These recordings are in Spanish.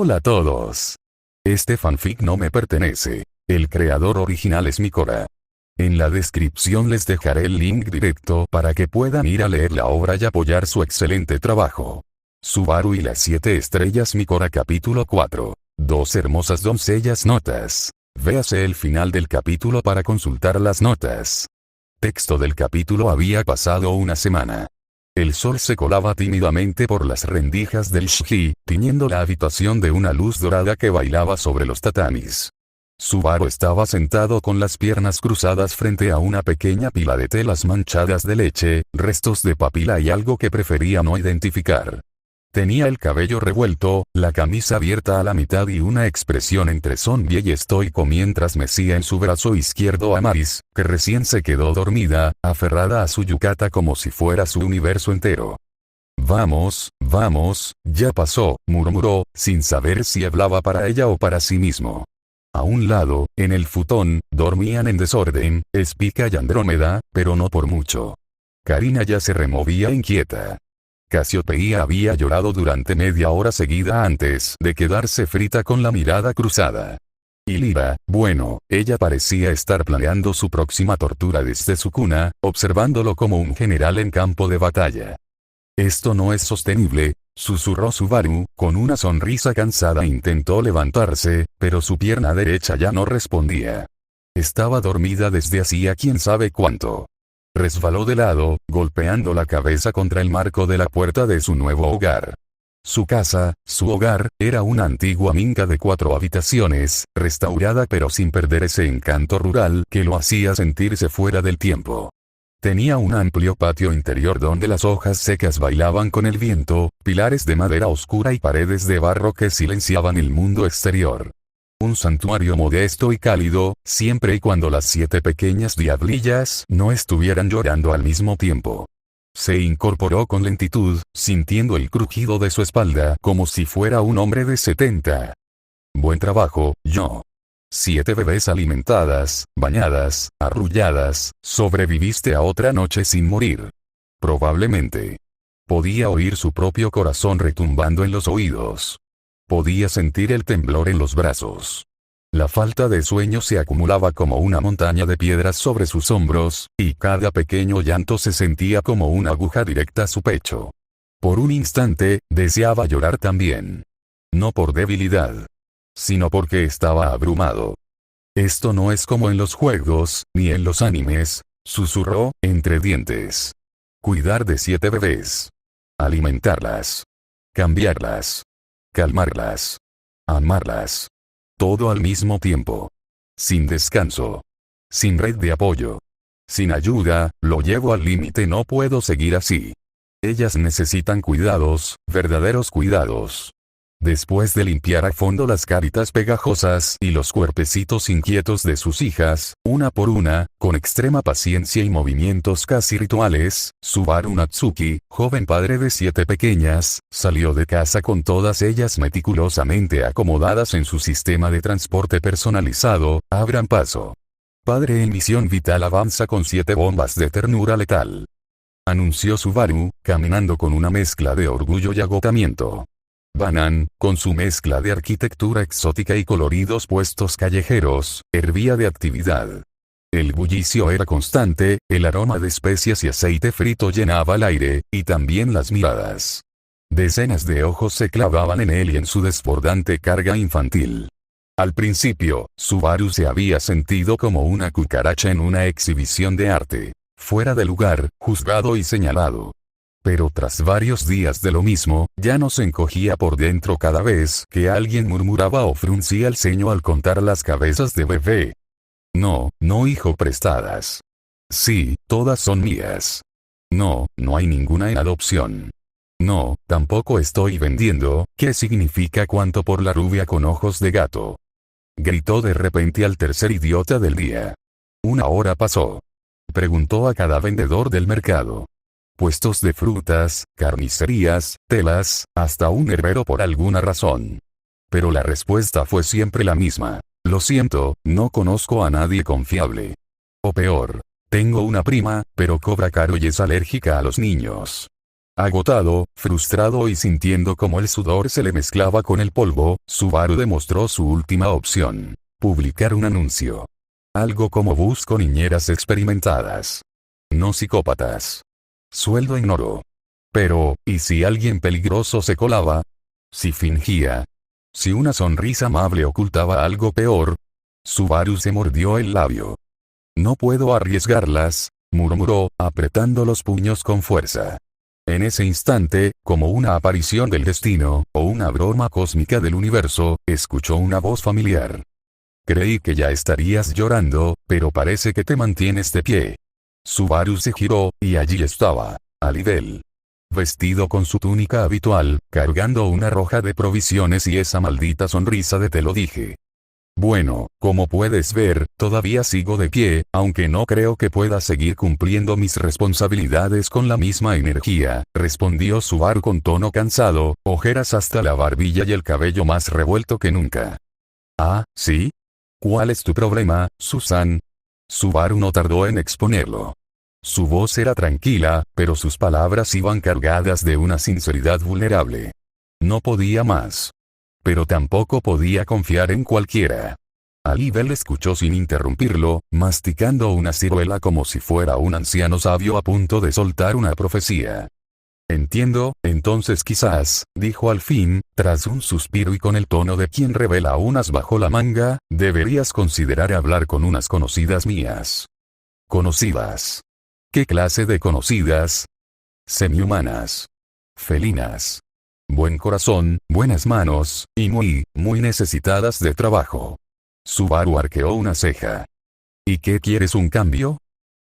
Hola a todos. Este fanfic no me pertenece. El creador original es Mikora. En la descripción les dejaré el link directo para que puedan ir a leer la obra y apoyar su excelente trabajo. Subaru y las 7 estrellas Mikora capítulo 4. Dos hermosas doncellas notas. Véase el final del capítulo para consultar las notas. Texto del capítulo: había pasado una semana. El sol se colaba tímidamente por las rendijas del shiji, tiñendo la habitación de una luz dorada que bailaba sobre los tatamis. Subaru estaba sentado con las piernas cruzadas frente a una pequeña pila de telas manchadas de leche, restos de papila y algo que prefería no identificar. Tenía el cabello revuelto, la camisa abierta a la mitad y una expresión entre zombie y estoico mientras mecía en su brazo izquierdo a Maris, que recién se quedó dormida, aferrada a su yukata como si fuera su universo entero. Vamos, ya pasó, murmuró, sin saber si hablaba para ella o para sí mismo. A un lado, en el futón, dormían en desorden, Spica y Andrómeda, pero no por mucho. Karina ya se removía inquieta. Casiopeia había llorado durante media hora seguida antes de quedarse frita con la mirada cruzada. Y Lyra, bueno, ella parecía estar planeando su próxima tortura desde su cuna, observándolo como un general en campo de batalla. Esto no es sostenible, susurró Subaru, con una sonrisa cansada. Intentó levantarse, pero su pierna derecha ya no respondía. Estaba dormida desde hacía quién sabe cuánto. Resbaló de lado, golpeando la cabeza contra el marco de la puerta de su nuevo hogar. Su casa, su hogar, era una antigua minga de 4 habitaciones, restaurada pero sin perder ese encanto rural que lo hacía sentirse fuera del tiempo. Tenía un amplio patio interior donde las hojas secas bailaban con el viento, pilares de madera oscura y paredes de barro que silenciaban el mundo exterior. Un santuario modesto y cálido, siempre y cuando las 7 pequeñas diablillas no estuvieran llorando al mismo tiempo. Se incorporó con lentitud, sintiendo el crujido de su espalda como si fuera un hombre de 70. Buen trabajo, yo. 7 bebés alimentadas, bañadas, arrulladas, sobreviviste a otra noche sin morir. Probablemente. Podía oír su propio corazón retumbando en los oídos. Podía sentir el temblor en los brazos. La falta de sueño se acumulaba como una montaña de piedras sobre sus hombros, y cada pequeño llanto se sentía como una aguja directa a su pecho. Por un instante, deseaba llorar también. No por debilidad, sino porque estaba abrumado. Esto no es como en los juegos, ni en los animes, susurró, entre dientes. Cuidar de 7 bebés. Alimentarlas. Cambiarlas. Calmarlas. Amarlas. Todo al mismo tiempo. Sin descanso. Sin red de apoyo. Sin ayuda, lo llevo al límite, no puedo seguir así. Ellas necesitan cuidados, verdaderos cuidados. Después de limpiar a fondo las caritas pegajosas y los cuerpecitos inquietos de sus hijas, una por una, con extrema paciencia y movimientos casi rituales, Subaru Natsuki, joven padre de 7 pequeñas, salió de casa con todas ellas meticulosamente acomodadas en su sistema de transporte personalizado. Abran paso. Padre en misión vital avanza con 7 bombas de ternura letal. Anunció Subaru, caminando con una mezcla de orgullo y agotamiento. Banan, con su mezcla de arquitectura exótica y coloridos puestos callejeros, hervía de actividad. El bullicio era constante, el aroma de especias y aceite frito llenaba el aire, y también las miradas. Decenas de ojos se clavaban en él y en su desbordante carga infantil. Al principio, Subaru se había sentido como una cucaracha en una exhibición de arte, fuera de lugar, juzgado y señalado. Pero tras varios días de lo mismo, ya no se encogía por dentro cada vez que alguien murmuraba o fruncía el ceño al contar las cabezas de bebé. No, hijo, prestadas. Sí, todas son mías. No hay ninguna en adopción. No, tampoco estoy vendiendo. ¿Qué significa cuánto por la rubia con ojos de gato? Gritó de repente al tercer idiota del día. 1 hora pasó. Preguntó a cada vendedor del mercado. Puestos de frutas, carnicerías, telas, hasta un herbero por alguna razón. Pero la respuesta fue siempre la misma. Lo siento, no conozco a nadie confiable. O peor, tengo una prima, pero cobra caro y es alérgica a los niños. Agotado, frustrado y sintiendo como el sudor se le mezclaba con el polvo, Subaru demostró su última opción. Publicar un anuncio. Algo como busco niñeras experimentadas. No psicópatas. Sueldo en oro. Pero, ¿y si alguien peligroso se colaba? Si fingía. Si una sonrisa amable ocultaba algo peor. Subaru se mordió el labio. No puedo arriesgarlas, murmuró, apretando los puños con fuerza. En ese instante, como una aparición del destino, o una broma cósmica del universo, escuchó una voz familiar. Creí que ya estarías llorando, pero parece que te mantienes de pie. Subaru se giró, y allí estaba, Alibel. Vestido con su túnica habitual, cargando una roja de provisiones y esa maldita sonrisa de te lo dije. Bueno, como puedes ver, todavía sigo de pie, aunque no creo que pueda seguir cumpliendo mis responsabilidades con la misma energía, respondió Subaru con tono cansado, ojeras hasta la barbilla y el cabello más revuelto que nunca. Ah, ¿sí? ¿Cuál es tu problema, Susan? Subaru no tardó en exponerlo. Su voz era tranquila, pero sus palabras iban cargadas de una sinceridad vulnerable. No podía más. Pero tampoco podía confiar en cualquiera. Alibel escuchó sin interrumpirlo, masticando una ciruela como si fuera un anciano sabio a punto de soltar una profecía. Entiendo, entonces quizás, dijo al fin, tras un suspiro y con el tono de quien revela un as bajo la manga, deberías considerar hablar con unas conocidas mías. ¿Conocidas? ¿Qué clase de conocidas? Semihumanas. Felinas. Buen corazón, buenas manos, y muy necesitadas de trabajo. Subaru arqueó una ceja. ¿Y qué quieres, un cambio?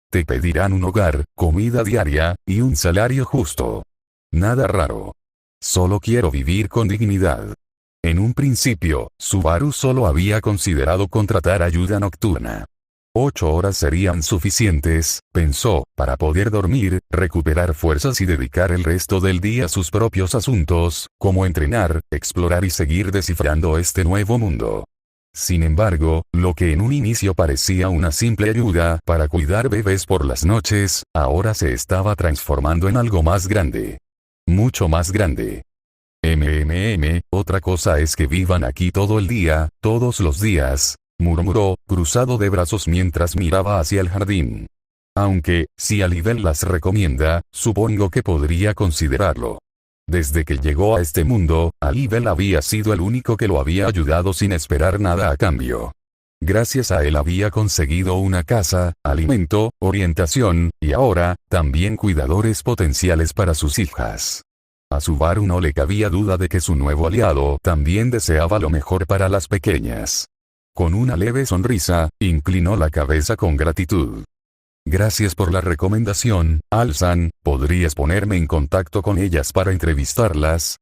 Te pedirán un hogar, comida diaria, y un salario justo. Nada raro. Solo quiero vivir con dignidad. En un principio, Subaru solo había considerado contratar ayuda nocturna. 8 horas serían suficientes, pensó, para poder dormir, recuperar fuerzas y dedicar el resto del día a sus propios asuntos, como entrenar, explorar y seguir descifrando este nuevo mundo. Sin embargo, lo que en un inicio parecía una simple ayuda para cuidar bebés por las noches, ahora se estaba transformando en algo más grande. Mucho más grande. Otra cosa es que vivan aquí todo el día, todos los días, murmuró, cruzado de brazos mientras miraba hacia el jardín. Aunque, si Alibel las recomienda, supongo que podría considerarlo. Desde que llegó a este mundo, Alibel había sido el único que lo había ayudado sin esperar nada a cambio. Gracias a él había conseguido una casa, alimento, orientación, y ahora, también cuidadores potenciales para sus hijas. A Subaru no le cabía duda de que su nuevo aliado también deseaba lo mejor para las pequeñas. Con una leve sonrisa, inclinó la cabeza con gratitud. Gracias por la recomendación, Alsan, ¿podrías ponerme en contacto con ellas para entrevistarlas?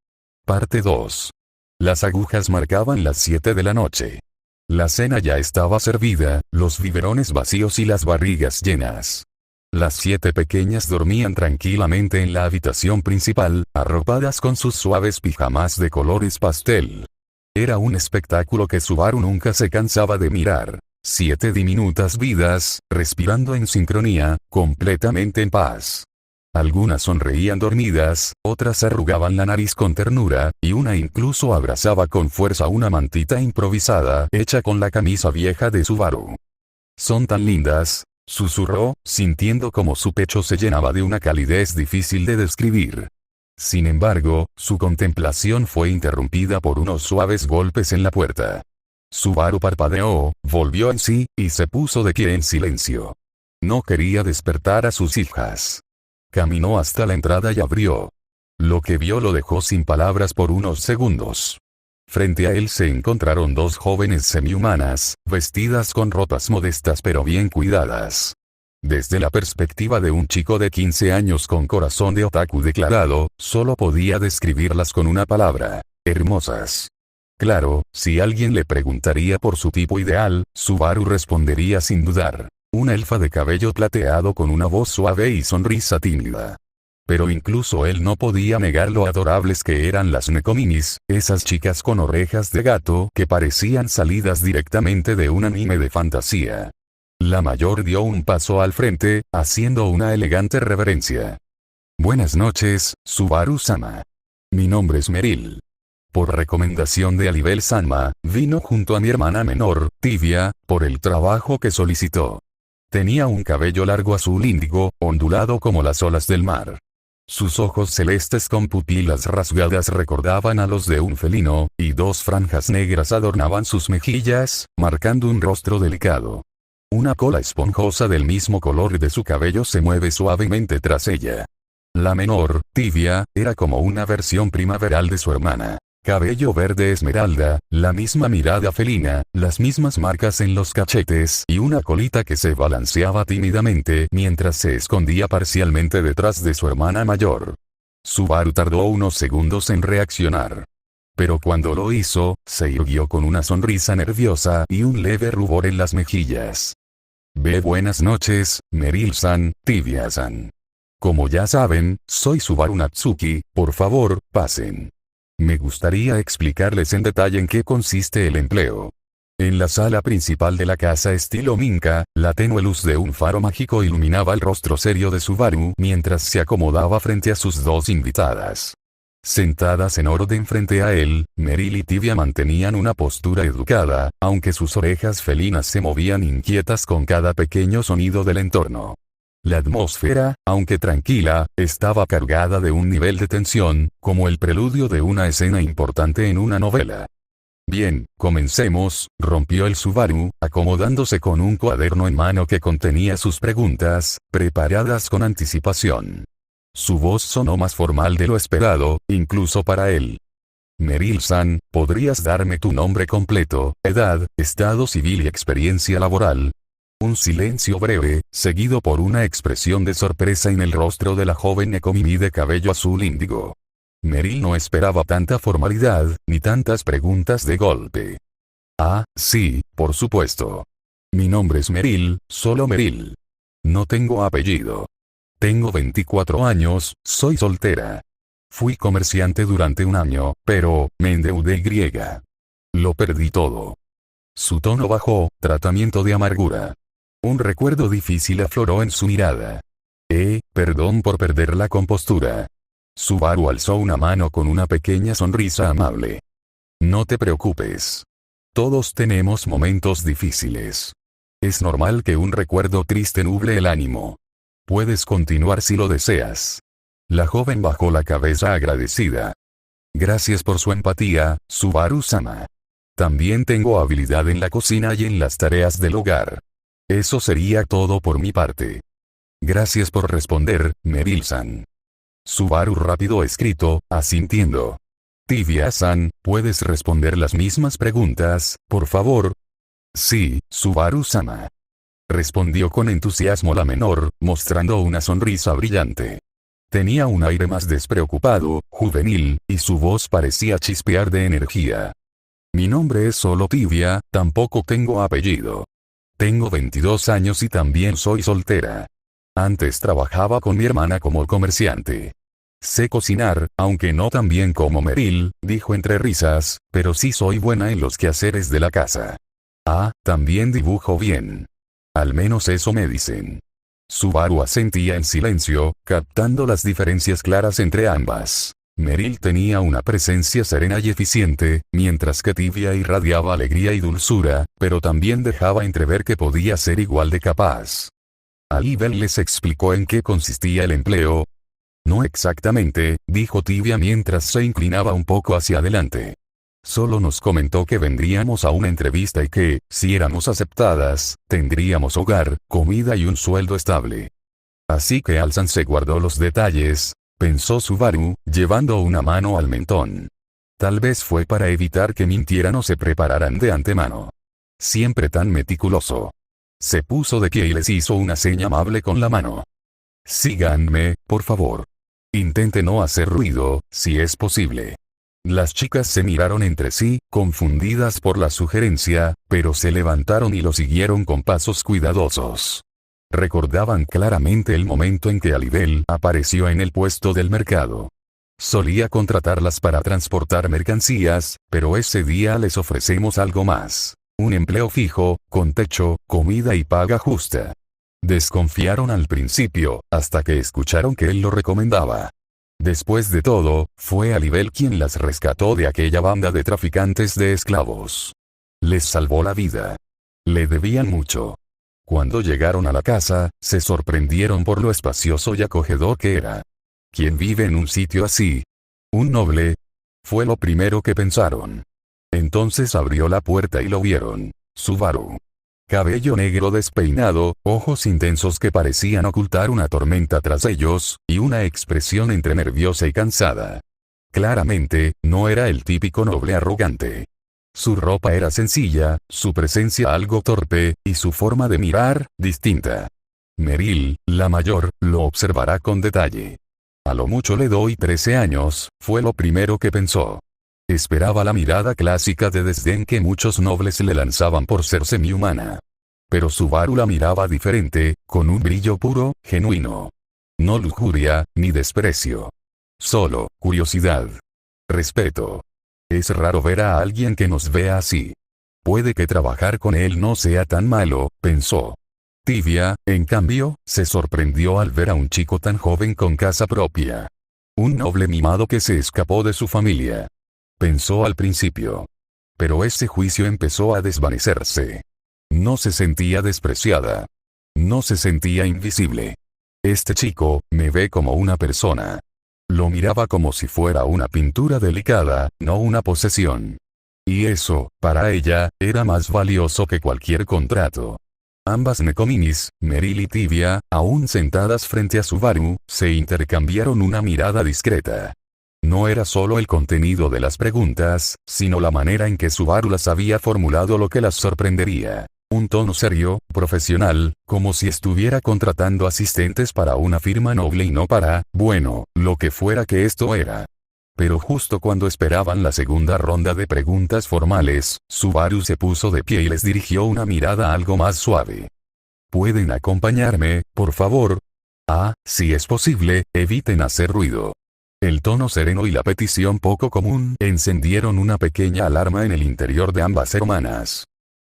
Parte 2. Las agujas marcaban las 7 de la noche. La cena ya estaba servida, los biberones vacíos y las barrigas llenas. Las 7 pequeñas dormían tranquilamente en la habitación principal, arropadas con sus suaves pijamas de colores pastel. Era un espectáculo que Subaru nunca se cansaba de mirar. 7 diminutas vidas, respirando en sincronía, completamente en paz. Algunas sonreían dormidas, otras arrugaban la nariz con ternura, y una incluso abrazaba con fuerza una mantita improvisada hecha con la camisa vieja de Subaru. Son tan lindas, susurró, sintiendo como su pecho se llenaba de una calidez difícil de describir. Sin embargo, su contemplación fue interrumpida por unos suaves golpes en la puerta. Subaru parpadeó, volvió en sí, y se puso de pie en silencio. No quería despertar a sus hijas. Caminó hasta la entrada y abrió. Lo que vio lo dejó sin palabras por unos segundos. Frente a él se encontraron 2 jóvenes semihumanas, vestidas con ropas modestas pero bien cuidadas. Desde la perspectiva de un chico de 15 años con corazón de otaku declarado, solo podía describirlas con una palabra: hermosas. Claro, si alguien le preguntaría por su tipo ideal, Subaru respondería sin dudar: una elfa de cabello plateado con una voz suave y sonrisa tímida. Pero incluso él no podía negar lo adorables que eran las Nekominis, esas chicas con orejas de gato que parecían salidas directamente de un anime de fantasía. La mayor dio un paso al frente, haciendo una elegante reverencia. Buenas noches, Subaru-sama. Mi nombre es Meryl. Por recomendación de Alibel-sama, vino junto a mi hermana menor, Tibia, por el trabajo que solicitó. Tenía un cabello largo azul índigo, ondulado como las olas del mar. Sus ojos celestes con pupilas rasgadas recordaban a los de un felino, y dos franjas negras adornaban sus mejillas, marcando un rostro delicado. Una cola esponjosa del mismo color de su cabello se mueve suavemente tras ella. La menor, Tibia, era como una versión primaveral de su hermana. Cabello verde esmeralda, la misma mirada felina, las mismas marcas en los cachetes y una colita que se balanceaba tímidamente mientras se escondía parcialmente detrás de su hermana mayor. Subaru tardó unos segundos en reaccionar. Pero cuando lo hizo, se irguió con una sonrisa nerviosa y un leve rubor en las mejillas. Buenas noches, Meryl-san, Tibia-san. Como ya saben, soy Subaru Natsuki, por favor, pasen. Me gustaría explicarles en detalle en qué consiste el empleo. En la sala principal de la casa estilo Minka, la tenue luz de un faro mágico iluminaba el rostro serio de Subaru mientras se acomodaba frente a sus dos invitadas. Sentadas en orden frente a él, Meryl y Tibia mantenían una postura educada, aunque sus orejas felinas se movían inquietas con cada pequeño sonido del entorno. La atmósfera, aunque tranquila, estaba cargada de un nivel de tensión, como el preludio de una escena importante en una novela. Bien, comencemos, rompió el Subaru, acomodándose con un cuaderno en mano que contenía sus preguntas, preparadas con anticipación. Su voz sonó más formal de lo esperado, incluso para él. Meryl-san, ¿podrías darme tu nombre completo, edad, estado civil y experiencia laboral? Un silencio breve, seguido por una expresión de sorpresa en el rostro de la joven Nekomimi de cabello azul índigo. Meryl no esperaba tanta formalidad, ni tantas preguntas de golpe. Ah, sí, por supuesto. Mi nombre es Meryl, solo Meryl. No tengo apellido. Tengo 24 años, soy soltera. Fui comerciante durante un año, pero me endeudé y lo perdí todo. Su tono bajó, tratamiento de amargura. Un recuerdo difícil afloró en su mirada. Perdón por perder la compostura. Subaru alzó una mano con una pequeña sonrisa amable. No te preocupes. Todos tenemos momentos difíciles. Es normal que un recuerdo triste nuble el ánimo. Puedes continuar si lo deseas. La joven bajó la cabeza agradecida. Gracias por su empatía, Subaru-sama. También tengo habilidad en la cocina y en las tareas del hogar. Eso sería todo por mi parte. Gracias por responder, Meryl-san. Subaru rápido escrito, asintiendo. Tibia-san, ¿puedes responder las mismas preguntas, por favor? Sí, Subaru-sama. Respondió con entusiasmo la menor, mostrando una sonrisa brillante. Tenía un aire más despreocupado, juvenil, y su voz parecía chispear de energía. Mi nombre es solo Tibia, tampoco tengo apellido. Tengo 22 años y también soy soltera. Antes trabajaba con mi hermana como comerciante. Sé cocinar, aunque no tan bien como Meryl, dijo entre risas, pero sí soy buena en los quehaceres de la casa. Ah, también dibujo bien. Al menos eso me dicen. Subaru asentía en silencio, captando las diferencias claras entre ambas. Meryl tenía una presencia serena y eficiente, mientras que Tibia irradiaba alegría y dulzura, pero también dejaba entrever que podía ser igual de capaz. Alibel les explicó en qué consistía el empleo. No exactamente, dijo Tibia mientras se inclinaba un poco hacia adelante. Solo nos comentó que vendríamos a una entrevista y que, si éramos aceptadas, tendríamos hogar, comida y un sueldo estable. Así que Alsan se guardó los detalles, pensó Subaru, llevando una mano al mentón. Tal vez fue para evitar que mintieran o se prepararan de antemano. Siempre tan meticuloso. Se puso de pie y les hizo una seña amable con la mano. Síganme, por favor. Intente no hacer ruido, si es posible. Las chicas se miraron entre sí, confundidas por la sugerencia, pero se levantaron y lo siguieron con pasos cuidadosos. Recordaban claramente el momento en que Alibel apareció en el puesto del mercado. Solía contratarlas para transportar mercancías, pero ese día les ofrecemos algo más. Un empleo fijo, con techo, comida y paga justa. Desconfiaron al principio, hasta que escucharon que él lo recomendaba. Después de todo, fue Alibel quien las rescató de aquella banda de traficantes de esclavos. Les salvó la vida. Le debían mucho. Cuando llegaron a la casa, se sorprendieron por lo espacioso y acogedor que era. ¿Quién vive en un sitio así? ¿Un noble? Fue lo primero que pensaron. Entonces abrió la puerta y lo vieron. Subaru. Cabello negro despeinado, ojos intensos que parecían ocultar una tormenta tras ellos, y una expresión entre nerviosa y cansada. Claramente, no era el típico noble arrogante. Su ropa era sencilla, su presencia algo torpe, y su forma de mirar, distinta. Meryl, la mayor, lo observará con detalle. A lo mucho le doy 13 años, fue lo primero que pensó. Esperaba la mirada clásica de desdén que muchos nobles le lanzaban por ser semihumana. Pero Subaru la miraba diferente, con un brillo puro, genuino. No lujuria, ni desprecio. Solo, curiosidad. Respeto. Es raro ver a alguien que nos vea así. Puede que trabajar con él no sea tan malo, pensó. Tivia, en cambio, se sorprendió al ver a un chico tan joven con casa propia. Un noble mimado que se escapó de su familia. Pensó al principio. Pero ese juicio empezó a desvanecerse. No se sentía despreciada. No se sentía invisible. Este chico, me ve como una persona. Lo miraba como si fuera una pintura delicada, no una posesión. Y eso, para ella, era más valioso que cualquier contrato. Ambas Nekominis, Meryl y Tivia, aún sentadas frente a Subaru, se intercambiaron una mirada discreta. No era solo el contenido de las preguntas, sino la manera en que Subaru las había formulado lo que las sorprendería. Un tono serio, profesional, como si estuviera contratando asistentes para una firma noble y no para, bueno, lo que fuera que esto era. Pero justo cuando esperaban la segunda ronda de preguntas formales, Subaru se puso de pie y les dirigió una mirada algo más suave. ¿Pueden acompañarme, por favor? Si es posible, eviten hacer ruido. El tono sereno y la petición poco común encendieron una pequeña alarma en el interior de ambas hermanas.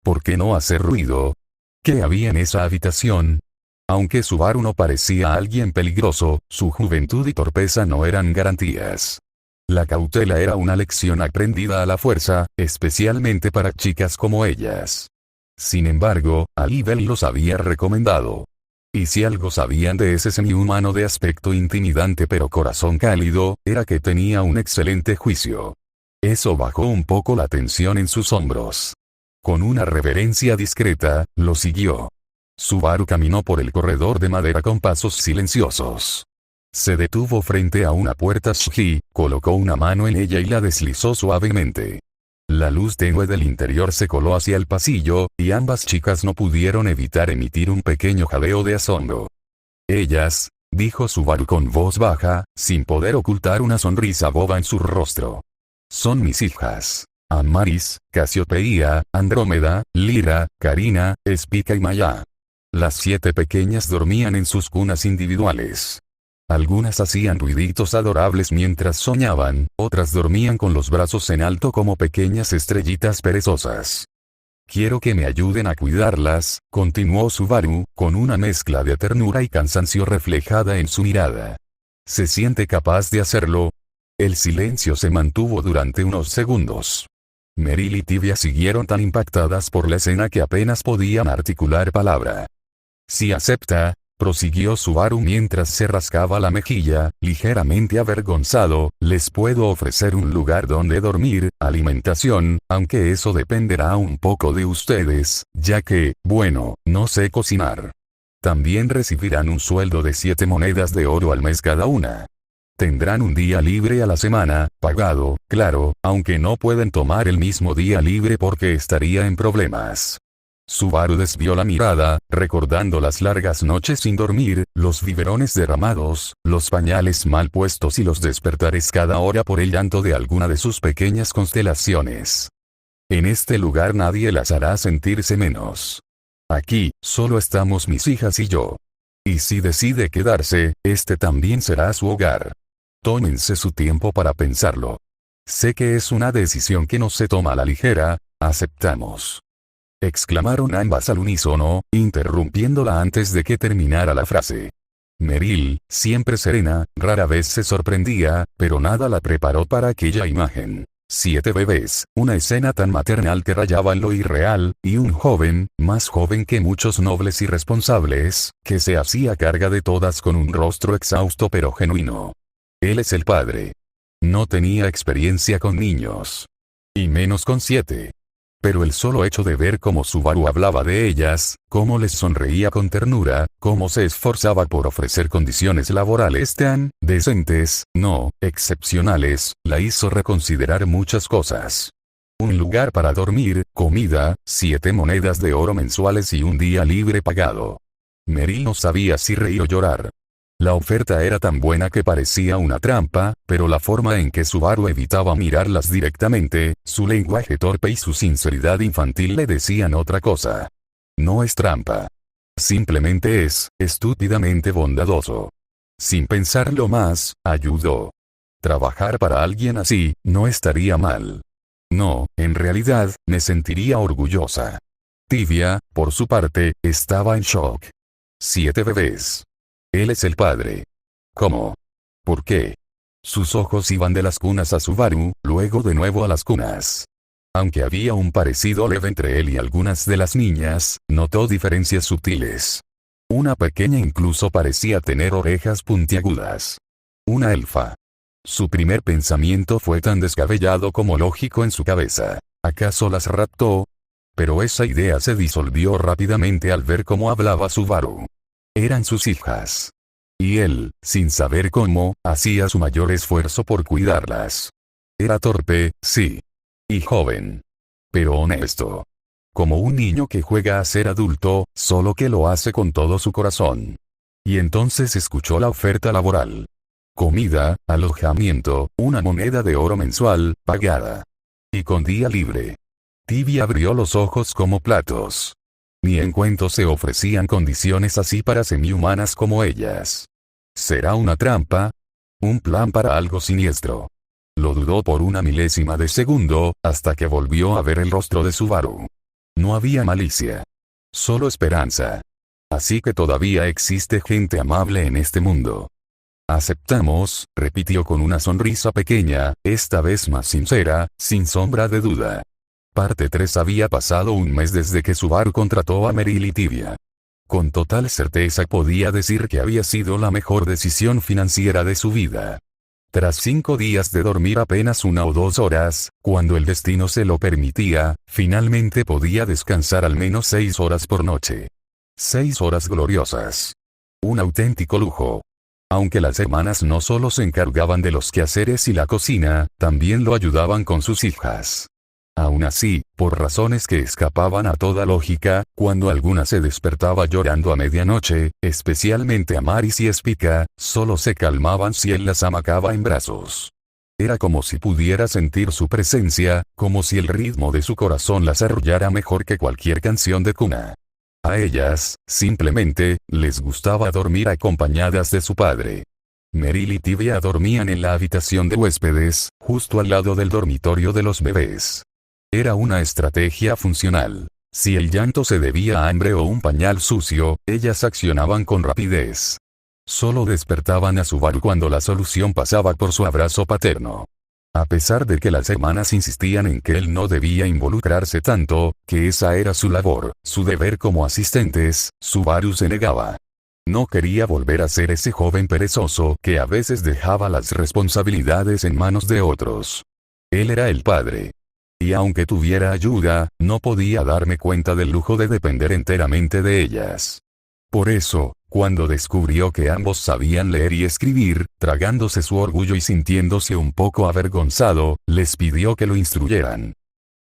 ¿Por qué no hacer ruido? ¿Qué había en esa habitación? Aunque Subaru no parecía alguien peligroso, su juventud y torpeza no eran garantías. La cautela era una lección aprendida a la fuerza, especialmente para chicas como ellas. Sin embargo, Alibel los había recomendado. Y si algo sabían de ese semihumano de aspecto intimidante pero corazón cálido, era que tenía un excelente juicio. Eso bajó un poco la tensión en sus hombros. Con una reverencia discreta, lo siguió. Subaru caminó por el corredor de madera con pasos silenciosos. Se detuvo frente a una puerta Shiji, colocó una mano en ella y la deslizó suavemente. La luz tenue del interior se coló hacia el pasillo, y ambas chicas no pudieron evitar emitir un pequeño jaleo de asombro. Ellas, dijo Subaru con voz baja, sin poder ocultar una sonrisa boba en su rostro. Son mis hijas. Amaris, Casiopeia, Andrómeda, Lira, Karina, Spica y Maya. Las 7 pequeñas dormían en sus cunas individuales. Algunas hacían ruiditos adorables mientras soñaban, otras dormían con los brazos en alto como pequeñas estrellitas perezosas. Quiero que me ayuden a cuidarlas, continuó Subaru, con una mezcla de ternura y cansancio reflejada en su mirada. ¿Se siente capaz de hacerlo? El silencio se mantuvo durante unos segundos. Meryl y Tivia siguieron tan impactadas por la escena que apenas podían articular palabra. Si acepta, prosiguió Subaru mientras se rascaba la mejilla, ligeramente avergonzado, les puedo ofrecer un lugar donde dormir, alimentación, aunque eso dependerá un poco de ustedes, ya que, bueno, no sé cocinar. También recibirán un sueldo de 7 monedas de oro al mes cada una. Tendrán un día libre a la semana, pagado, claro, aunque no pueden tomar el mismo día libre porque estaría en problemas. Subaru desvió la mirada, recordando las largas noches sin dormir, los biberones derramados, los pañales mal puestos y los despertares cada hora por el llanto de alguna de sus pequeñas constelaciones. En este lugar nadie las hará sentirse menos. Aquí, solo estamos mis hijas y yo. Y si decide quedarse, este también será su hogar. Tómense su tiempo para pensarlo. Sé que es una decisión que no se toma a la ligera, aceptamos. exclamaron ambas al unísono, interrumpiéndola antes de que terminara la frase. Meryl, siempre serena, rara vez se sorprendía, pero nada la preparó para aquella imagen. 7 bebés, una escena tan maternal que rayaba en lo irreal, y un joven, más joven que muchos nobles y responsables, que se hacía carga de todas con un rostro exhausto pero genuino. Él es el padre. No tenía experiencia con niños. Y menos con 7. Pero el solo hecho de ver cómo Subaru hablaba de ellas, cómo les sonreía con ternura, cómo se esforzaba por ofrecer condiciones laborales tan decentes, no excepcionales, la hizo reconsiderar muchas cosas. Un lugar para dormir, comida, 7 monedas de oro mensuales y un día libre pagado. Meryl no sabía si reír o llorar. La oferta era tan buena que parecía una trampa, pero la forma en que Subaru evitaba mirarlas directamente, su lenguaje torpe y su sinceridad infantil le decían otra cosa. No es trampa. Simplemente es, estúpidamente bondadoso. Sin pensarlo más, ayudó. Trabajar para alguien así, no estaría mal. No, en realidad, me sentiría orgullosa. Tivia, por su parte, estaba en shock. 7 bebés. Él es el padre. ¿Cómo? ¿Por qué? Sus ojos iban de las cunas a Subaru, luego de nuevo a las cunas. Aunque había un parecido leve entre él y algunas de las niñas, notó diferencias sutiles. Una pequeña incluso parecía tener orejas puntiagudas. Una elfa. Su primer pensamiento fue tan descabellado como lógico en su cabeza. ¿Acaso las raptó? Pero esa idea se disolvió rápidamente al ver cómo hablaba Subaru. Eran sus hijas. Y él, sin saber cómo, hacía su mayor esfuerzo por cuidarlas. Era torpe, sí. Y joven. Pero honesto. Como un niño que juega a ser adulto, solo que lo hace con todo su corazón. Y entonces escuchó la oferta laboral. Comida, alojamiento, una moneda de oro mensual, pagada. Y con día libre. Tivia abrió los ojos como platos. Ni en cuento se ofrecían condiciones así para semihumanas como ellas. ¿Será una trampa? ¿Un plan para algo siniestro? Lo dudó por una milésima de segundo, hasta que volvió a ver el rostro de Subaru. No había malicia. Solo esperanza. Así que todavía existe gente amable en este mundo. Aceptamos, repitió con una sonrisa pequeña, esta vez más sincera, sin sombra de duda. Parte 3. Había pasado un mes desde que Subaru contrató a Meryl y Tivia. Con total certeza podía decir que había sido la mejor decisión financiera de su vida. Tras 5 días de dormir apenas 1 o 2 horas, cuando el destino se lo permitía, finalmente podía descansar al menos 6 horas por noche. 6 horas gloriosas. Un auténtico lujo. Aunque las hermanas no solo se encargaban de los quehaceres y la cocina, también lo ayudaban con sus hijas. Aún así, por razones que escapaban a toda lógica, cuando alguna se despertaba llorando a medianoche, especialmente Amaris y Spica, solo se calmaban si él las amacaba en brazos. Era como si pudiera sentir su presencia, como si el ritmo de su corazón las arrullara mejor que cualquier canción de cuna. A ellas, simplemente, les gustaba dormir acompañadas de su padre. Meryl y Tivia dormían en la habitación de huéspedes, justo al lado del dormitorio de los bebés. Era una estrategia funcional. Si el llanto se debía a hambre o un pañal sucio, ellas accionaban con rapidez. Solo despertaban a Subaru cuando la solución pasaba por su abrazo paterno. A pesar de que las hermanas insistían en que él no debía involucrarse tanto, que esa era su labor, su deber como asistentes, Subaru se negaba. No quería volver a ser ese joven perezoso que a veces dejaba las responsabilidades en manos de otros. Él era el padre. Y aunque tuviera ayuda, no podía darme cuenta del lujo de depender enteramente de ellas. Por eso, cuando descubrió que ambos sabían leer y escribir, tragándose su orgullo y sintiéndose un poco avergonzado, les pidió que lo instruyeran.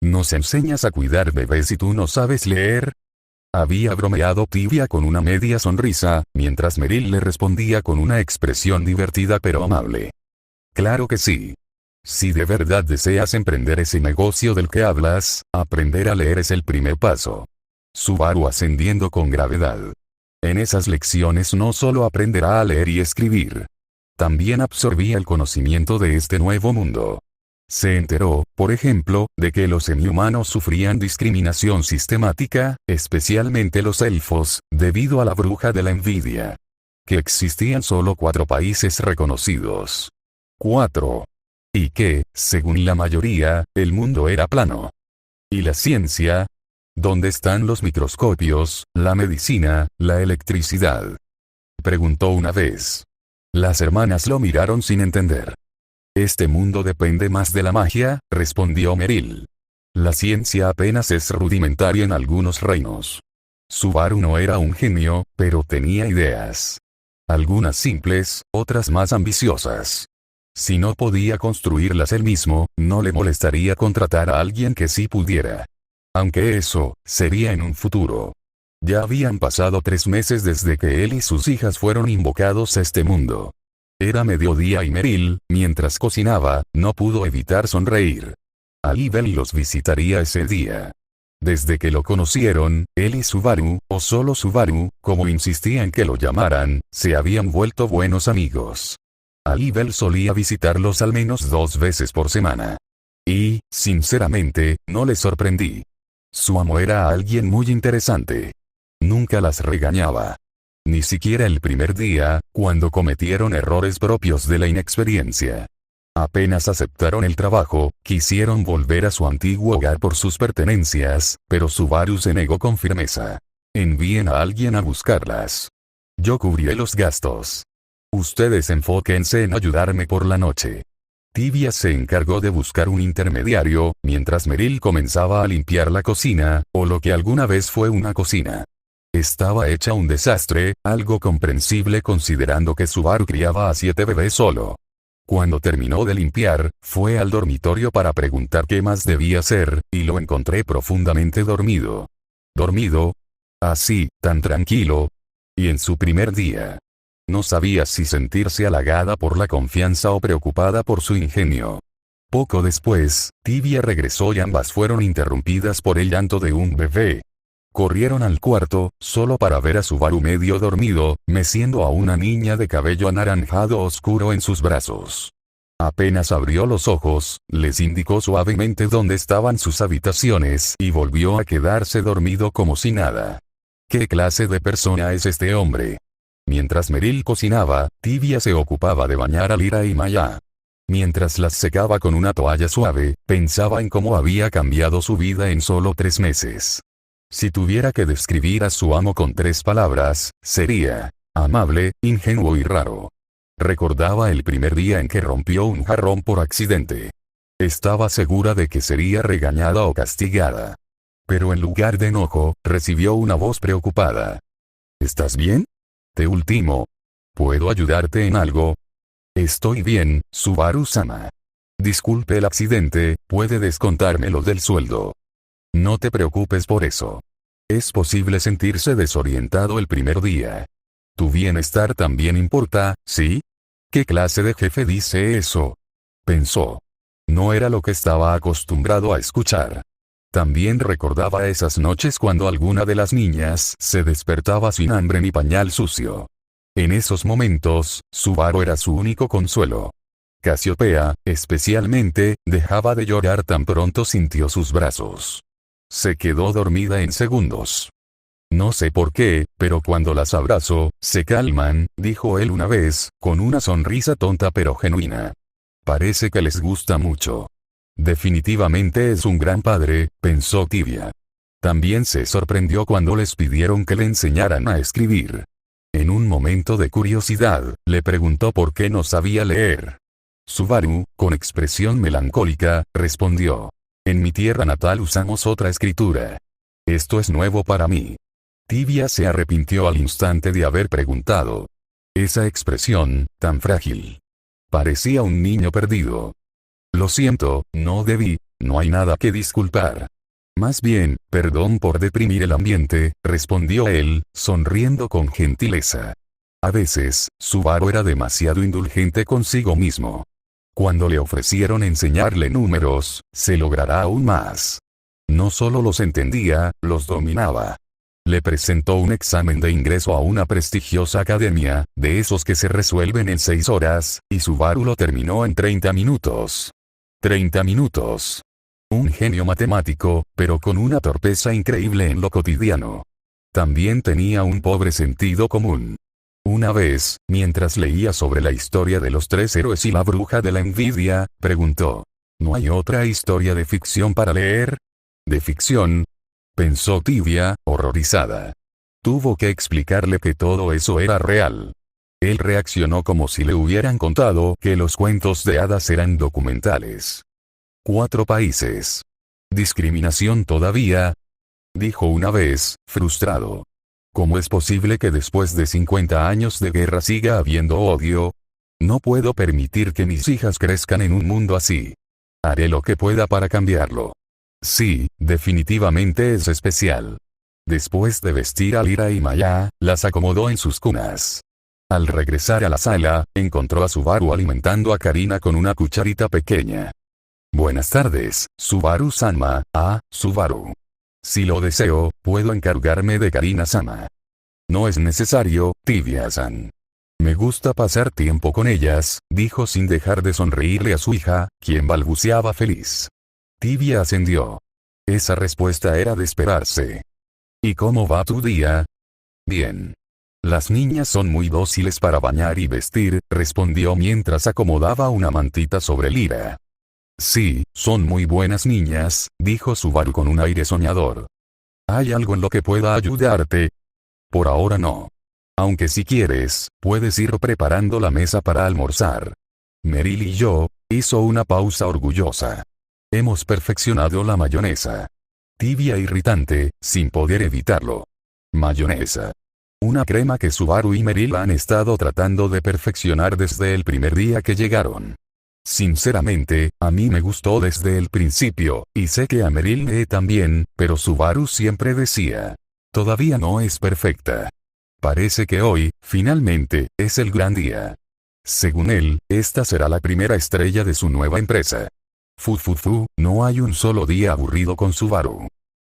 ¿Nos enseñas a cuidar bebés y tú no sabes leer? Había bromeado Tivia con una media sonrisa, mientras Meryl le respondía con una expresión divertida pero amable. Claro que sí. Si de verdad deseas emprender ese negocio del que hablas, aprender a leer es el primer paso. Subaru ascendiendo con gravedad. En esas lecciones no solo aprenderá a leer y escribir. También absorbía el conocimiento de este nuevo mundo. Se enteró, por ejemplo, de que los semi-humanos sufrían discriminación sistemática, especialmente los elfos, debido a la bruja de la envidia. Que existían solo 4 países reconocidos. 4. Y que, según la mayoría, el mundo era plano. ¿Y la ciencia? ¿Dónde están los microscopios, la medicina, la electricidad? Preguntó una vez. Las hermanas lo miraron sin entender. Este mundo depende más de la magia, respondió Meryl. La ciencia apenas es rudimentaria en algunos reinos. Subaru no era un genio, pero tenía ideas. Algunas simples, otras más ambiciosas. Si no podía construirlas él mismo, no le molestaría contratar a alguien que sí pudiera. Aunque eso, sería en un futuro. Ya habían pasado 3 meses desde que él y sus hijas fueron invocados a este mundo. Era mediodía y Meryl, mientras cocinaba, no pudo evitar sonreír. Alibel los visitaría ese día. Desde que lo conocieron, él y Subaru, o solo Subaru, como insistía en que lo llamaran, se habían vuelto buenos amigos. Alibel solía visitarlos al menos 2 veces por semana. Y, sinceramente, no le sorprendí. Su amo era alguien muy interesante. Nunca las regañaba. Ni siquiera el primer día, cuando cometieron errores propios de la inexperiencia. Apenas aceptaron el trabajo, quisieron volver a su antiguo hogar por sus pertenencias, pero Subaru se negó con firmeza. Envíen a alguien a buscarlas. Yo cubriré los gastos. Ustedes enfóquense en ayudarme por la noche. Tibia se encargó de buscar un intermediario, mientras Meryl comenzaba a limpiar la cocina, o lo que alguna vez fue una cocina. Estaba hecha un desastre, algo comprensible considerando que Subaru criaba a 7 bebés solo. Cuando terminó de limpiar, fue al dormitorio para preguntar qué más debía hacer, y lo encontré profundamente dormido. ¿Dormido? Así, tan tranquilo. Y en su primer día. No sabía si sentirse halagada por la confianza o preocupada por su ingenio. Poco después, Tibia regresó y ambas fueron interrumpidas por el llanto de un bebé. Corrieron al cuarto, solo para ver a Subaru medio dormido, meciendo a una niña de cabello anaranjado oscuro en sus brazos. Apenas abrió los ojos, les indicó suavemente dónde estaban sus habitaciones y volvió a quedarse dormido como si nada. ¿Qué clase de persona es este hombre? Mientras Meryl cocinaba, Tibia se ocupaba de bañar a Lyra y Maya. Mientras las secaba con una toalla suave, pensaba en cómo había cambiado su vida en solo 3 meses. Si tuviera que describir a su amo con 3 palabras, sería amable, ingenuo y raro. Recordaba el primer día en que rompió un jarrón por accidente. Estaba segura de que sería regañada o castigada. Pero en lugar de enojo, recibió una voz preocupada. ¿Estás bien? Te ultimo. ¿Puedo ayudarte en algo? Estoy bien, Subaru-sama. Disculpe el accidente, puede descontármelo del sueldo. No te preocupes por eso. Es posible sentirse desorientado el primer día. Tu bienestar también importa, ¿sí? ¿Qué clase de jefe dice eso? Pensó. No era lo que estaba acostumbrado a escuchar. También recordaba esas noches cuando alguna de las niñas se despertaba sin hambre ni pañal sucio. En esos momentos, Subaru era su único consuelo. Casiopea, especialmente, dejaba de llorar tan pronto sintió sus brazos. Se quedó dormida en segundos. No sé por qué, pero cuando las abrazo, se calman, dijo él una vez, con una sonrisa tonta pero genuina. Parece que les gusta mucho. Definitivamente es un gran padre, pensó Tibia. También se sorprendió cuando les pidieron que le enseñaran a escribir. En un momento de curiosidad, le preguntó por qué no sabía leer. Subaru, con expresión melancólica, respondió. En mi tierra natal usamos otra escritura. Esto es nuevo para mí. Tibia se arrepintió al instante de haber preguntado. Esa expresión, tan frágil. Parecía un niño perdido. Lo siento, no debí, no hay nada que disculpar. Más bien, perdón por deprimir el ambiente, respondió él, sonriendo con gentileza. A veces, Subaru era demasiado indulgente consigo mismo. Cuando le ofrecieron enseñarle números, se logrará aún más. No solo los entendía, los dominaba. Le presentó un examen de ingreso a una prestigiosa academia, de esos que se resuelven en 6 horas, y Subaru lo terminó en 30 minutos. 30 minutos. Un genio matemático, pero con una torpeza increíble en lo cotidiano. También tenía un pobre sentido común. Una vez, mientras leía sobre la historia de los 3 héroes y la bruja de la envidia, preguntó: ¿No hay otra historia de ficción para leer? ¿De ficción?, pensó Tibia, horrorizada. Tuvo que explicarle que todo eso era real. Él reaccionó como si le hubieran contado que los cuentos de hadas eran documentales. 4 países. ¿Discriminación todavía?, dijo una vez, frustrado. ¿Cómo es posible que después de 50 años de guerra siga habiendo odio? No puedo permitir que mis hijas crezcan en un mundo así. Haré lo que pueda para cambiarlo. Sí, definitivamente es especial. Después de vestir a Lyra y Maya, las acomodó en sus cunas. Al regresar a la sala, encontró a Subaru alimentando a Karina con una cucharita pequeña. Buenas tardes, Subaru-sama. Subaru. Si lo deseo, puedo encargarme de Karina-sama. No es necesario, Tibia-san. Me gusta pasar tiempo con ellas, dijo sin dejar de sonreírle a su hija, quien balbuceaba feliz. Tibia ascendió. Esa respuesta era de esperarse. ¿Y cómo va tu día? Bien. Las niñas son muy dóciles para bañar y vestir, respondió mientras acomodaba una mantita sobre Lyra. Sí, son muy buenas niñas, dijo Subaru con un aire soñador. ¿Hay algo en lo que pueda ayudarte? Por ahora no. Aunque si quieres, puedes ir preparando la mesa para almorzar. Meryl y yo, hizo una pausa orgullosa. Hemos perfeccionado la mayonesa. Tibia irritante, sin poder evitarlo. Mayonesa. Una crema que Subaru y Meryl han estado tratando de perfeccionar desde el primer día que llegaron. Sinceramente, a mí me gustó desde el principio, y sé que a Meryl también, pero Subaru siempre decía: todavía no es perfecta. Parece que hoy, finalmente, es el gran día. Según él, esta será la primera estrella de su nueva empresa. No hay un solo día aburrido con Subaru.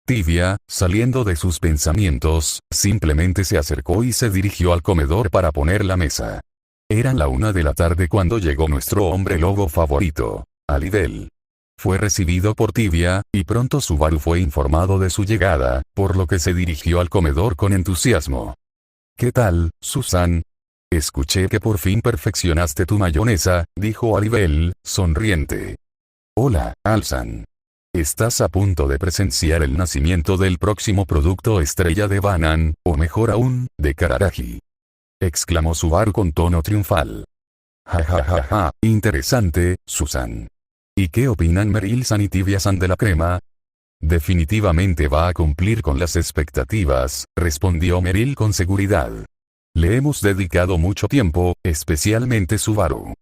Tibia, saliendo de sus pensamientos, simplemente se acercó y se dirigió al comedor para poner la mesa. Eran la 1 de la tarde cuando llegó nuestro hombre lobo favorito, Alidel. Fue recibido por Tibia, y pronto Subaru fue informado de su llegada, por lo que se dirigió al comedor con entusiasmo. ¿Qué tal, Susan? Escuché que por fin perfeccionaste tu mayonesa, dijo Alidel, sonriente. Hola, Alsan. Estás a punto de presenciar el nacimiento del próximo producto estrella de Banan, o mejor aún, de Kararagi. Exclamó Subaru con tono triunfal. Ja, interesante, Susan. ¿Y qué opinan Meryl-san y Tibia-san de la crema? Definitivamente va a cumplir con las expectativas, respondió Meryl con seguridad. Le hemos dedicado mucho tiempo, especialmente Subaru.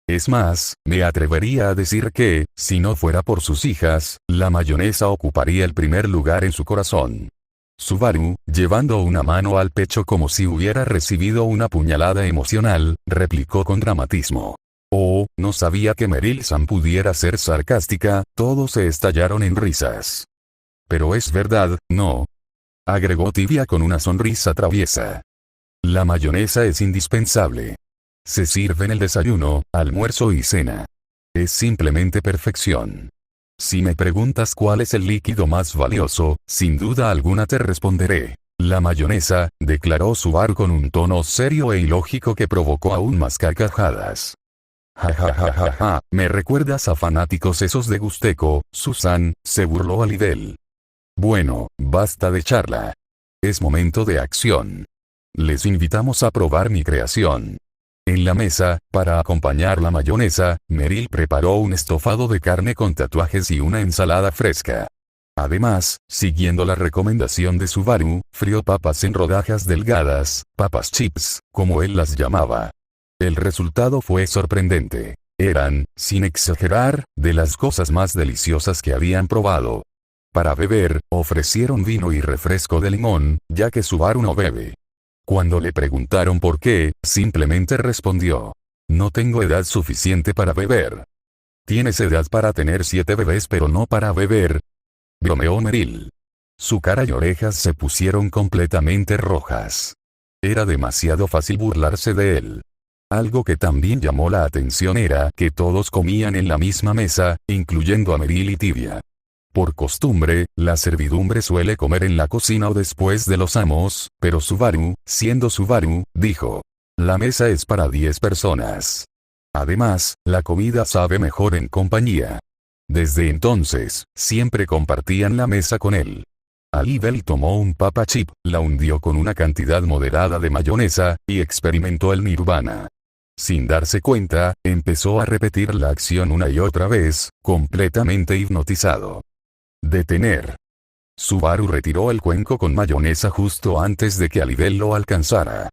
Es más, me atrevería a decir que, si no fuera por sus hijas, la mayonesa ocuparía el primer lugar en su corazón. Subaru, llevando una mano al pecho como si hubiera recibido una puñalada emocional, replicó con dramatismo. Oh, no sabía que Meryl-san pudiera ser sarcástica, todos se estallaron en risas. Pero es verdad, ¿no? Agregó Tibia con una sonrisa traviesa. La mayonesa es indispensable. Se sirve en el desayuno, almuerzo y cena. Es simplemente perfección. Si me preguntas cuál es el líquido más valioso, sin duda alguna te responderé: la mayonesa, declaró Subaru con un tono serio e ilógico que provocó aún más carcajadas. Ja, me recuerdas a fanáticos esos de Gusteco, Susan, se burló Alidel. Bueno, basta de charla. Es momento de acción. Les invitamos a probar mi creación. En la mesa, para acompañar la mayonesa, Meryl preparó un estofado de carne con tatuajes y una ensalada fresca. Además, siguiendo la recomendación de Subaru, frió papas en rodajas delgadas, papas chips, como él las llamaba. El resultado fue sorprendente. Eran, sin exagerar, de las cosas más deliciosas que habían probado. Para beber, ofrecieron vino y refresco de limón, ya que Subaru no bebe. Cuando le preguntaron por qué, simplemente respondió: no tengo edad suficiente para beber. Tienes edad para tener 7 bebés pero no para beber, bromeó Meryl. Su cara y orejas se pusieron completamente rojas. Era demasiado fácil burlarse de él. Algo que también llamó la atención era que todos comían en la misma mesa, incluyendo a Meryl y Tibia. Por costumbre, la servidumbre suele comer en la cocina o después de los amos, pero Subaru, siendo Subaru, dijo: la mesa es para 10 personas. Además, la comida sabe mejor en compañía. Desde entonces, siempre compartían la mesa con él. Alibel tomó un papa chip, la hundió con una cantidad moderada de mayonesa, y experimentó el nirvana. Sin darse cuenta, empezó a repetir la acción una y otra vez, completamente hipnotizado. Detener. Subaru retiró el cuenco con mayonesa justo antes de que Alibel lo alcanzara.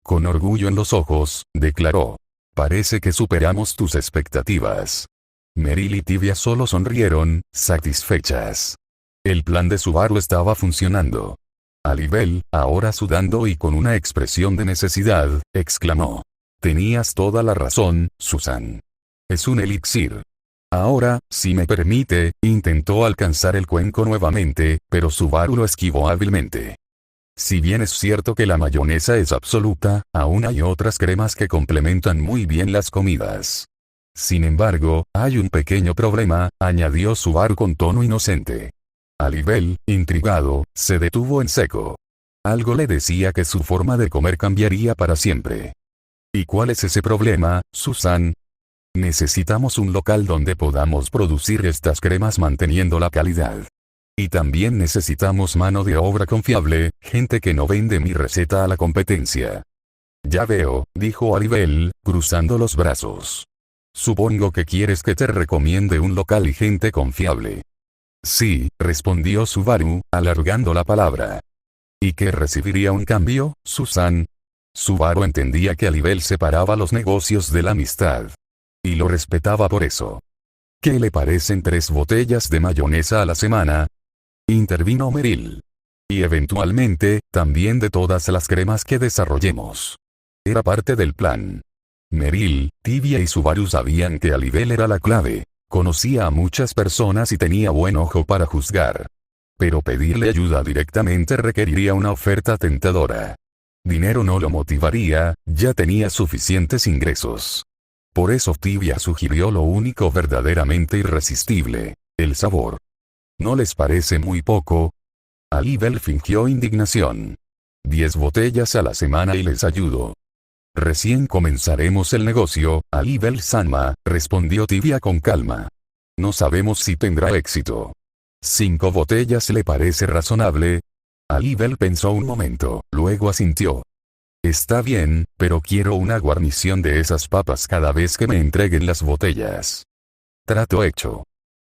Con orgullo en los ojos, declaró: parece que superamos tus expectativas. Meryl y Tibia solo sonrieron, satisfechas. El plan de Subaru estaba funcionando. Alibel, ahora sudando y con una expresión de necesidad, exclamó: tenías toda la razón, Susan. Es un elixir. Ahora, si me permite, intentó alcanzar el cuenco nuevamente, pero Subaru lo esquivó hábilmente. Si bien es cierto que la mayonesa es absoluta, aún hay otras cremas que complementan muy bien las comidas. Sin embargo, hay un pequeño problema, añadió Subaru con tono inocente. Alibel, intrigado, se detuvo en seco. Algo le decía que su forma de comer cambiaría para siempre. ¿Y cuál es ese problema, Susan? Necesitamos un local donde podamos producir estas cremas manteniendo la calidad. Y también necesitamos mano de obra confiable, gente que no vende mi receta a la competencia. Ya veo, dijo Alibel, cruzando los brazos. Supongo que quieres que te recomiende un local y gente confiable. Sí, respondió Subaru, alargando la palabra. ¿Y qué recibiría un cambio, Susan? Subaru entendía que Alibel separaba los negocios de la amistad. Y lo respetaba por eso. ¿Qué le parecen 3 botellas de mayonesa a la semana? Intervino Meryl. Y eventualmente, también de todas las cremas que desarrollemos. Era parte del plan. Meryl, Tibia y Subaru sabían que Alibel era la clave. Conocía a muchas personas y tenía buen ojo para juzgar. Pero pedirle ayuda directamente requeriría una oferta tentadora. Dinero no lo motivaría, ya tenía suficientes ingresos. Por eso Tibia sugirió lo único verdaderamente irresistible: el sabor. ¿No les parece muy poco? Alibel fingió indignación. 10 botellas a la semana y les ayudo. Recién comenzaremos el negocio, Alibel-sama, respondió Tibia con calma. No sabemos si tendrá éxito. 5 botellas le parece razonable. Alibel pensó un momento, luego asintió. Está bien, pero quiero una guarnición de esas papas cada vez que me entreguen las botellas. Trato hecho.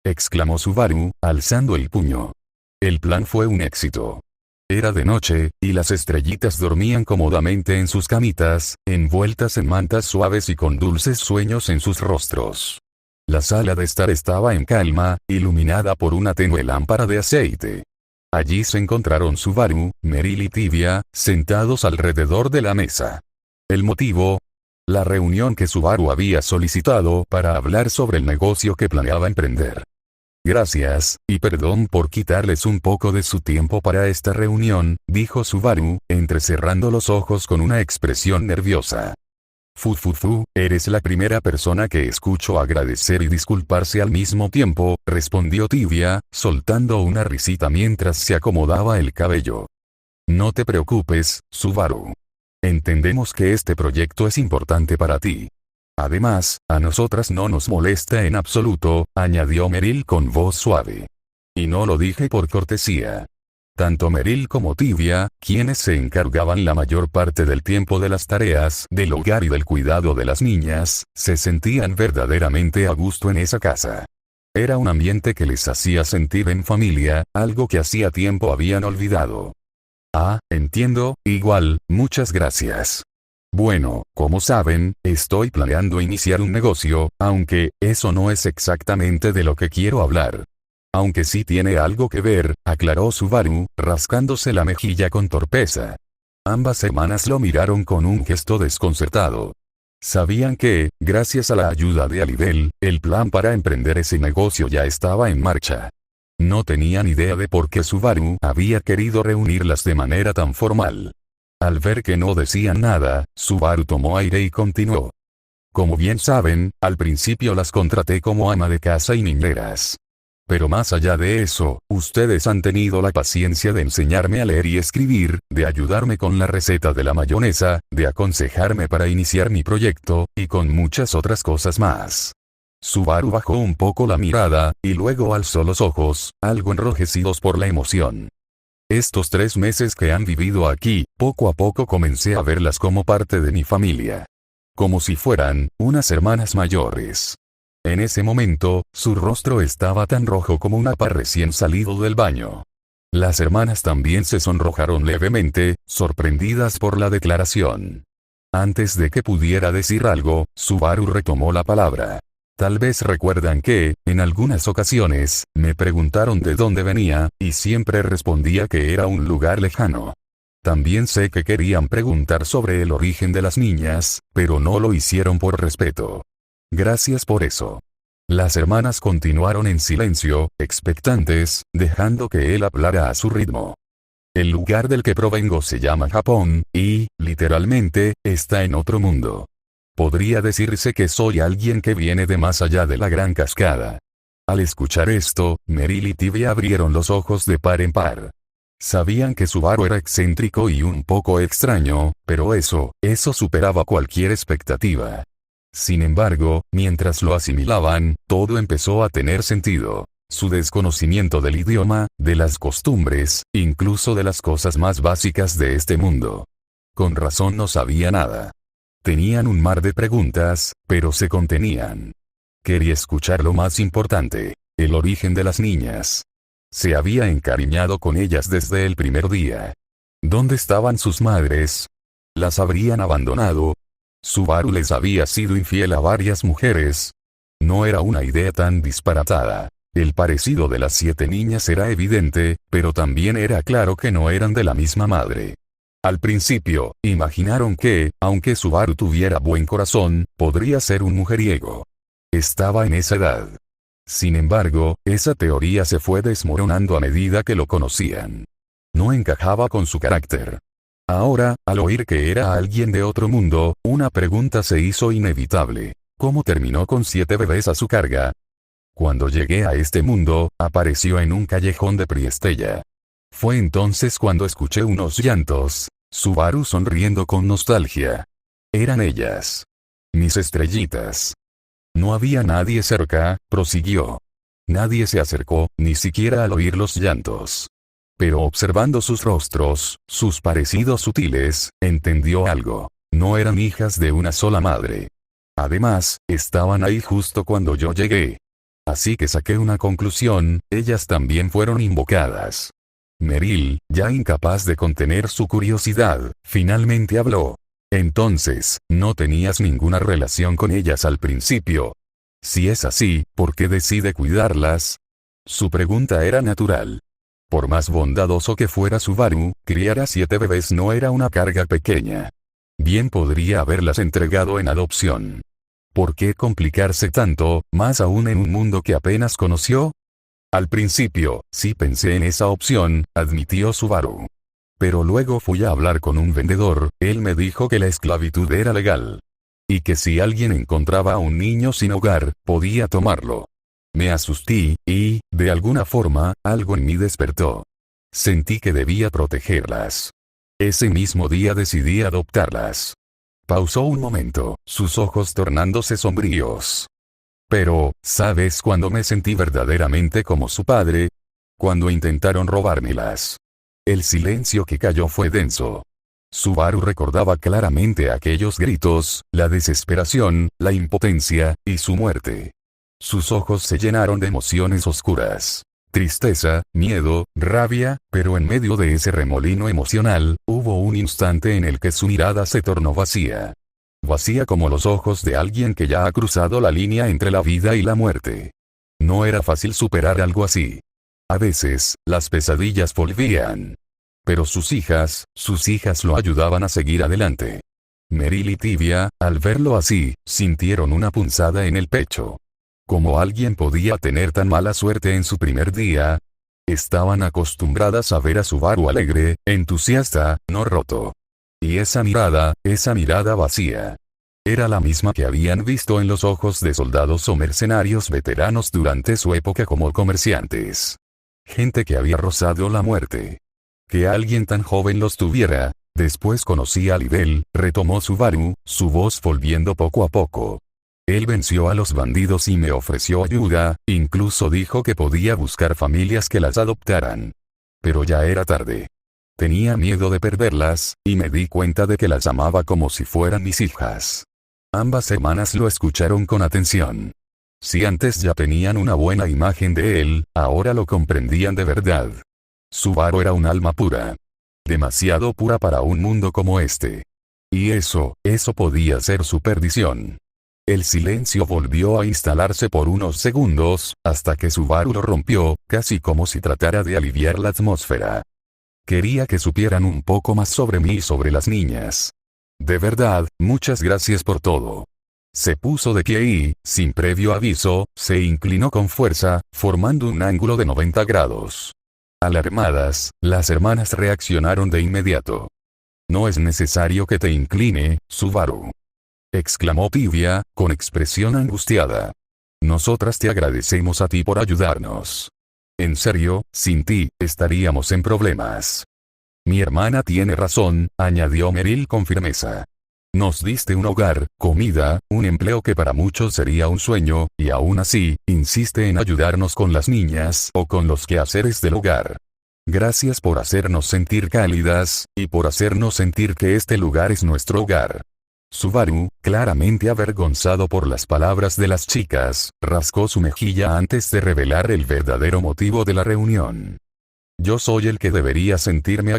Exclamó Subaru, alzando el puño. El plan fue un éxito. Era de noche, y las estrellitas dormían cómodamente en sus camitas, envueltas en mantas suaves y con dulces sueños en sus rostros. La sala de estar estaba en calma, iluminada por una tenue lámpara de aceite. Allí se encontraron Subaru, Meryl y Tibia, sentados alrededor de la mesa. ¿El motivo? La reunión que Subaru había solicitado para hablar sobre el negocio que planeaba emprender. Gracias, y perdón por quitarles un poco de su tiempo para esta reunión, dijo Subaru, entrecerrando los ojos con una expresión nerviosa. Eres la primera persona que escucho agradecer y disculparse al mismo tiempo, respondió Tibia, soltando una risita mientras se acomodaba el cabello. No te preocupes, Subaru. Entendemos que este proyecto es importante para ti. Además, a nosotras no nos molesta en absoluto, añadió Meryl con voz suave. Y no lo dije por cortesía. Tanto Meryl como Tibia, quienes se encargaban la mayor parte del tiempo de las tareas del hogar y del cuidado de las niñas, se sentían verdaderamente a gusto en esa casa. Era un ambiente que les hacía sentir en familia, algo que hacía tiempo habían olvidado. Ah, entiendo, igual, muchas gracias. Bueno, como saben, estoy planeando iniciar un negocio, aunque, eso no es exactamente de lo que quiero hablar. Aunque sí tiene algo que ver, aclaró Subaru, rascándose la mejilla con torpeza. Ambas hermanas lo miraron con un gesto desconcertado. Sabían que, gracias a la ayuda de Alibel, el plan para emprender ese negocio ya estaba en marcha. No tenían idea de por qué Subaru había querido reunirlas de manera tan formal. Al ver que no decían nada, Subaru tomó aire y continuó. Como bien saben, al principio las contraté como ama de casa y niñeras. Pero más allá de eso, ustedes han tenido la paciencia de enseñarme a leer y escribir, de ayudarme con la receta de la mayonesa, de aconsejarme para iniciar mi proyecto, y con muchas otras cosas más. Subaru bajó un poco la mirada, y luego alzó los ojos, algo enrojecidos por la emoción. Estos 3 meses que han vivido aquí, poco a poco comencé a verlas como parte de mi familia. Como si fueran unas hermanas mayores. En ese momento, su rostro estaba tan rojo como un apa recién salido del baño. Las hermanas también se sonrojaron levemente, sorprendidas por la declaración. Antes de que pudiera decir algo, Subaru retomó la palabra. Tal vez recuerdan que, en algunas ocasiones, me preguntaron de dónde venía, y siempre respondía que era un lugar lejano. También sé que querían preguntar sobre el origen de las niñas, pero no lo hicieron por respeto. Gracias por eso. Las hermanas continuaron en silencio, expectantes, dejando que él hablara a su ritmo. El lugar del que provengo se llama Japón, y, literalmente, está en otro mundo. Podría decirse que soy alguien que viene de más allá de la gran cascada. Al escuchar esto, Meryl y Tibia abrieron los ojos de par en par. Sabían que Subaru era excéntrico y un poco extraño, pero eso superaba cualquier expectativa. Sin embargo, mientras lo asimilaban, todo empezó a tener sentido. Su desconocimiento del idioma, de las costumbres, incluso de las cosas más básicas de este mundo. Con razón no sabía nada. Tenían un mar de preguntas, pero se contenían. Quería escuchar lo más importante, el origen de las niñas. Se había encariñado con ellas desde el primer día. ¿Dónde estaban sus madres? ¿Las habrían abandonado? Subaru les había sido infiel a varias mujeres. No era una idea tan disparatada. El parecido de las 7 niñas era evidente, pero también era claro que no eran de la misma madre. Al principio, imaginaron que, aunque Subaru tuviera buen corazón, podría ser un mujeriego. Estaba en esa edad. Sin embargo, esa teoría se fue desmoronando a medida que lo conocían. No encajaba con su carácter. Ahora, al oír que era alguien de otro mundo, una pregunta se hizo inevitable. ¿Cómo terminó con 7 bebés a su carga? Cuando llegué a este mundo, apareció en un callejón de Priestella. Fue entonces cuando escuché unos llantos. Subaru sonriendo con nostalgia. Eran ellas. Mis estrellitas. No había nadie cerca, prosiguió. Nadie se acercó, ni siquiera al oír los llantos. Pero observando sus rostros, sus parecidos sutiles, entendió algo. No eran hijas de una sola madre. Además, estaban ahí justo cuando yo llegué. Así que saqué una conclusión, ellas también fueron invocadas. Meryl, ya incapaz de contener su curiosidad, finalmente habló. Entonces, ¿no tenías ninguna relación con ellas al principio? Si es así, ¿por qué decide cuidarlas? Su pregunta era natural. Por más bondadoso que fuera Subaru, criar a 7 bebés no era una carga pequeña. Bien podría haberlas entregado en adopción. ¿Por qué complicarse tanto, más aún en un mundo que apenas conoció? Al principio, sí pensé en esa opción, admitió Subaru. Pero luego fui a hablar con un vendedor, él me dijo que la esclavitud era legal. Y que si alguien encontraba a un niño sin hogar, podía tomarlo. Me asusté, y, de alguna forma, algo en mí despertó. Sentí que debía protegerlas. Ese mismo día decidí adoptarlas. Pausó un momento, sus ojos tornándose sombríos. Pero, ¿sabes cuándo me sentí verdaderamente como su padre? Cuando intentaron robármelas. El silencio que cayó fue denso. Subaru recordaba claramente aquellos gritos, la desesperación, la impotencia, y su muerte. Sus ojos se llenaron de emociones oscuras. Tristeza, miedo, rabia, pero en medio de ese remolino emocional, hubo un instante en el que su mirada se tornó vacía. Vacía como los ojos de alguien que ya ha cruzado la línea entre la vida y la muerte. No era fácil superar algo así. A veces, las pesadillas volvían. Pero sus hijas lo ayudaban a seguir adelante. Meryl y Tibia, al verlo así, sintieron una punzada en el pecho. ¿Cómo alguien podía tener tan mala suerte en su primer día? Estaban acostumbradas a ver a Subaru alegre, entusiasta, no roto. Y esa mirada vacía. Era la misma que habían visto en los ojos de soldados o mercenarios veteranos durante su época como comerciantes. Gente que había rozado la muerte. Que alguien tan joven los tuviera. Después conocí a Lidl, retomó Subaru, su voz volviendo poco a poco. Él venció a los bandidos y me ofreció ayuda, incluso dijo que podía buscar familias que las adoptaran. Pero ya era tarde. Tenía miedo de perderlas, y me di cuenta de que las amaba como si fueran mis hijas. Ambas hermanas lo escucharon con atención. Si antes ya tenían una buena imagen de él, ahora lo comprendían de verdad. Subaru era un alma pura. Demasiado pura para un mundo como este. Y eso podía ser su perdición. El silencio volvió a instalarse por unos segundos, hasta que Subaru lo rompió, casi como si tratara de aliviar la atmósfera. Quería que supieran un poco más sobre mí y sobre las niñas. De verdad, muchas gracias por todo. Se puso de pie y, sin previo aviso, se inclinó con fuerza, formando un ángulo de 90 grados. Alarmadas, las hermanas reaccionaron de inmediato. No es necesario que te incline, Subaru. Exclamó Tibia, con expresión angustiada. Nosotras te agradecemos a ti por ayudarnos. En serio, sin ti, estaríamos en problemas. Mi hermana tiene razón, añadió Meryl con firmeza. Nos diste un hogar, comida, un empleo que para muchos sería un sueño, y aún así, insiste en ayudarnos con las niñas o con los quehaceres del hogar. Gracias por hacernos sentir cálidas, y por hacernos sentir que este lugar es nuestro hogar. Subaru, claramente avergonzado por las palabras de las chicas, rascó su mejilla antes de revelar el verdadero motivo de la reunión. Yo soy el que debería sentirme